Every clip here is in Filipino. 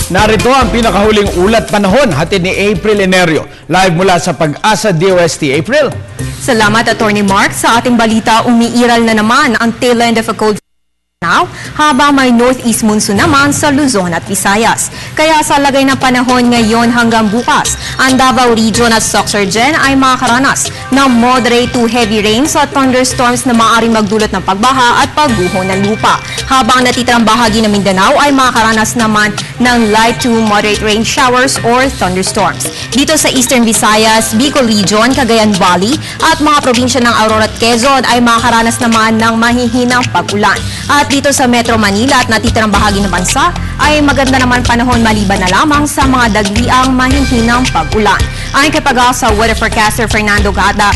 Narito ang pinakahuling ulat panahon hatid ni April Enerio. Live mula sa Pag-asa DOST. April. Salamat, Attorney Mark. Sa ating balita, umiiral na naman ang tail end of a cold now, habang may northeast monsoon naman sa Luzon at Visayas. Kaya sa lagay ng panahon ngayon hanggang bukas, ang Davao Region at Sorsogon ay makakaranas ng moderate to heavy rains at thunderstorms na maaaring magdulot ng pagbaha at pagguho ng lupa. Habang natitirang bahagi ng Mindanao ay makakaranas naman ng light to moderate rain showers or thunderstorms. Dito sa Eastern Visayas, Bicol Region, Cagayan Valley at mga probinsya ng Aurora at Quezon ay makakaranas naman ng mahihinang pag-ulan. At dito sa Metro Manila at natitirang bahagi ng bansa ay maganda naman panahon maliban na lamang sa mga dagliang mahihinang pag-ulan. Ayon kay Pag-asa weather forecaster Fernando Gata,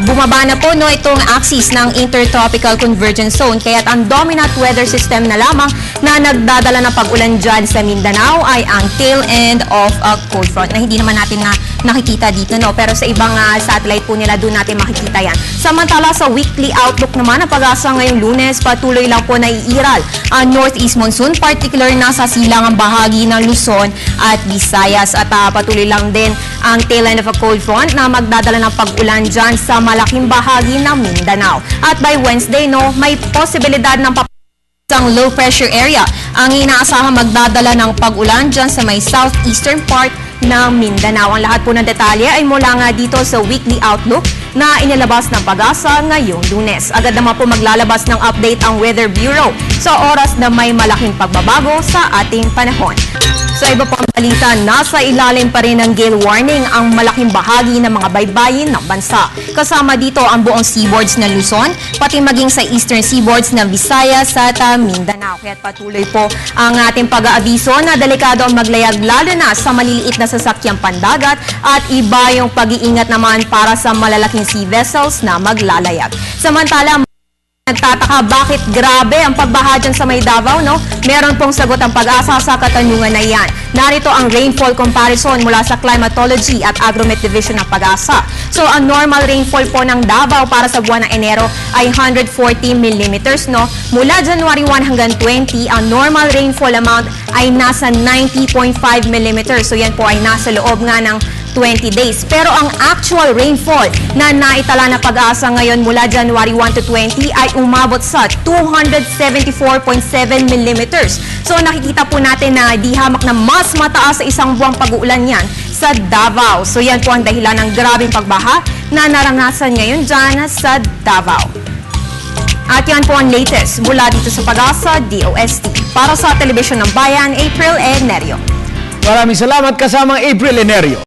bumaba na po itong axis ng Intertropical Convergence Zone, kaya't ang dominant weather system na lamang na nagdadala ng pag-ulan dyan sa Mindanao ay ang tail end of a cold front na hindi naman natin nakikita dito, pero sa ibang satellite po nila doon natin makikita yan. Samantala sa weekly outlook naman ng Pag-asa ngayong Lunes, patuloy lang po naiiral ang northeast monsoon, particular na sa silangang bahagi ng Luzon at Visayas, at patuloy lang din ang tail end of a cold front na magdadala ng pag-ulan dyan sa malaking bahagi ng Mindanao. At by Wednesday, may posibilidad ng isang low pressure area ang inaasahang magdadala ng pag-ulan dyan sa may southeastern part ng Mindanao. Ang lahat po ng detalye ay mula nga dito sa weekly outlook na inilabas ng Pag-asa ngayong Lunes. Agad naman po maglalabas ng update ang Weather Bureau sa oras na may malaking pagbabago sa ating panahon. Sa iba pang balita, nasa ilalim pa rin ng gale warning ang malaking bahagi ng mga baybayin ng bansa. Kasama dito ang buong seaboards ng Luzon, pati maging sa eastern seaboards ng Visayas at Mindanao. Kaya patuloy po ang ating pag-aabiso na delikado ang maglayag lalo na sa maliliit na sasakyang pandagat at iba yung pag-iingat naman para sa malalaking sea vessels na maglalayag. Samantala, nagtataka bakit grabe ang pagbaha dyan sa may Davao, Meron pong sagot ang Pag-asa sa katanungan na yan. Narito ang rainfall comparison mula sa Climatology at Agromet Division ng Pag-asa. So, ang normal rainfall po ng Davao para sa buwan ng Enero ay 140 millimeters, Mula January 1 hanggang 20, ang normal rainfall amount ay nasa 90.5 millimeters. So, yan po ay nasa loob nga ng 20 days. Pero ang actual rainfall na naitala na Pag-asa ngayon mula January 1 to 20 ay umabot sa 274.7 millimeters. So nakikita po natin na di hamak na mas mataas sa isang buwang pag-uulan yan sa Davao. So yan po ang dahilan ng grabing pagbaha na naranasan ngayon dyan sa Davao. At yan po ang latest mula dito sa Pag-asa DOST. Para sa Telebisyon ng Bayan, April Enerio. Maraming salamat kasamang April Enerio.